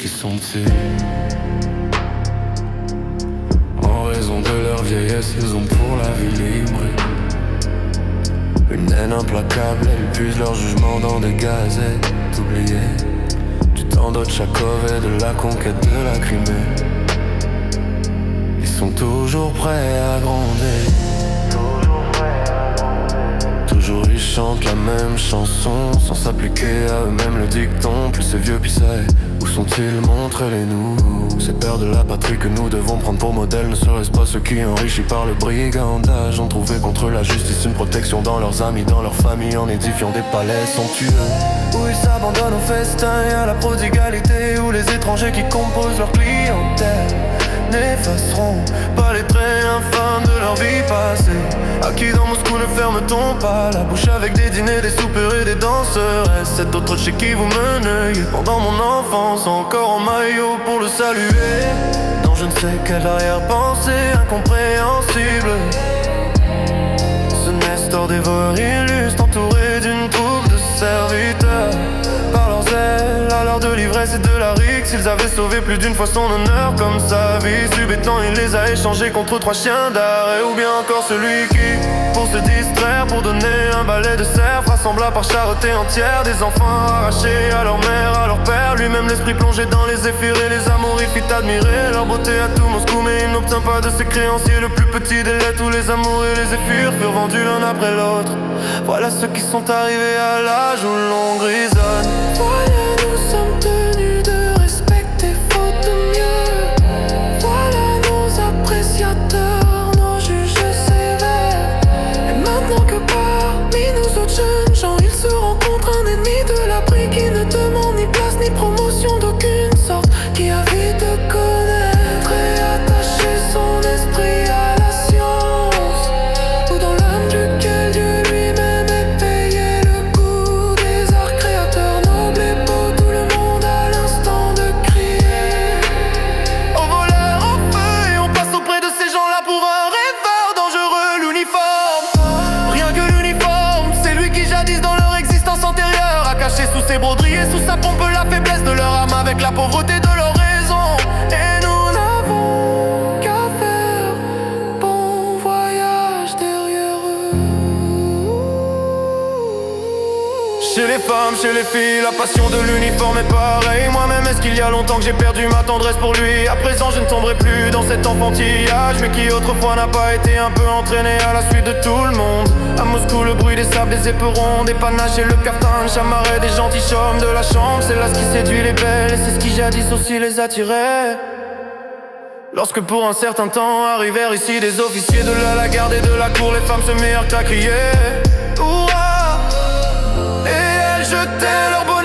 qui sont-ils? En raison de leur vieillesse, ils ont pour la vie libre une haine implacable, elles puisent leur jugement dans des gazettes oubliées du temps d'Otchakov et de la conquête de la Crimée. Ils sont toujours prêts à gronder. Toujours ils chantent la même chanson sans s'appliquer à eux-mêmes le dicton. Plus c'est vieux, puis c'est où sont-ils? Montrez-les-nous. C'est pères de la patrie que nous devons prendre pour modèle. Ne serait-ce pas ceux qui, enrichis par le brigandage, ont trouvé contre la justice une protection dans leurs amis, dans leur famille, en édifiant des palais somptueux où ils s'abandonnent au festin et à la prodigalité, où les étrangers qui composent leur clientèle n'effaceront pas les traits infâmes de leur vie passée. À qui dans Moscou ne ferme-t-on pas la bouche avec des dîners, des soupers et des danseresses? Cet autre chez qui vous menez pendant mon enfance, encore en maillot pour le saluer. Dans je ne sais quelle arrière-pensée incompréhensible, ce Nestor dévore illustre entouré d'une troupe de serviteurs. Par leurs ailes, à l'heure de l'ivresse et de la rixe, ils avaient sauvé plus d'une fois son honneur comme sa vie. Subitement il les a échangés contre 3 chiens d'arrêt. Ou bien encore celui qui, pour se distraire, pour donner un balai de cerf, rassembla par charretée entière des enfants arrachés à leur mère, à leur père. Lui-même l'esprit plongé dans les zéphyrs et les amours, il fit admirer leur beauté à tout Moscou. Mais il n'obtint pas de ses créanciers le plus petit délai. Tous les amours et les zéphyrs furent vendus l'un après l'autre. Voilà ceux qui sont arrivés à l'âge où l'on grisonne. Voilà, nous sommes tenus de respecter faute de mieux. Voilà nos appréciateurs, nos juges sévères. Et maintenant que parmi nous autres jeunes gens, ils se rencontrent un ennemi de l'abri qui ne demande ni place ni promotion d'aucune sorte, qui a vite de connaître et attacher son esprit à la science, ou dans l'âme duquel Dieu lui-même est payé le coût des arts créateurs nobles et beaux. Tout le monde a l'instant de crier Au voleur, au feu, et on passe auprès de ces gens-là pour un rêveur dangereux. L'uniforme, rien que l'uniforme, c'est lui qui jadis dans leur existence antérieure a caché sous ses broderies et sous sa pompe la faiblesse de leur âme avec la pauvreté de leur raison. Et nous n'avons qu'à faire bon voyage derrière eux. chez les femmes, chez les filles, la passion de l'uniforme est pareille. Moi-même, est-ce qu'il y a longtemps que j'ai perdu ma tendresse pour lui? À présent, je ne tomberai plus dans cet enfantillage. Mais qui autrefois n'a pas été un peu entraîné à la suite de tout le monde? À Moscou, le bruit des sables, des éperons, des panaches et le kaftan, le chamarré des gentilshommes de la chambre. C'est là ce qui séduit les belles et c'est ce qui jadis aussi les attirait. Lorsque pour un certain temps arrivèrent ici des officiers de la garde et de la cour, les femmes se mirent à crier Hurrah! Et elles jetaient leur bonnet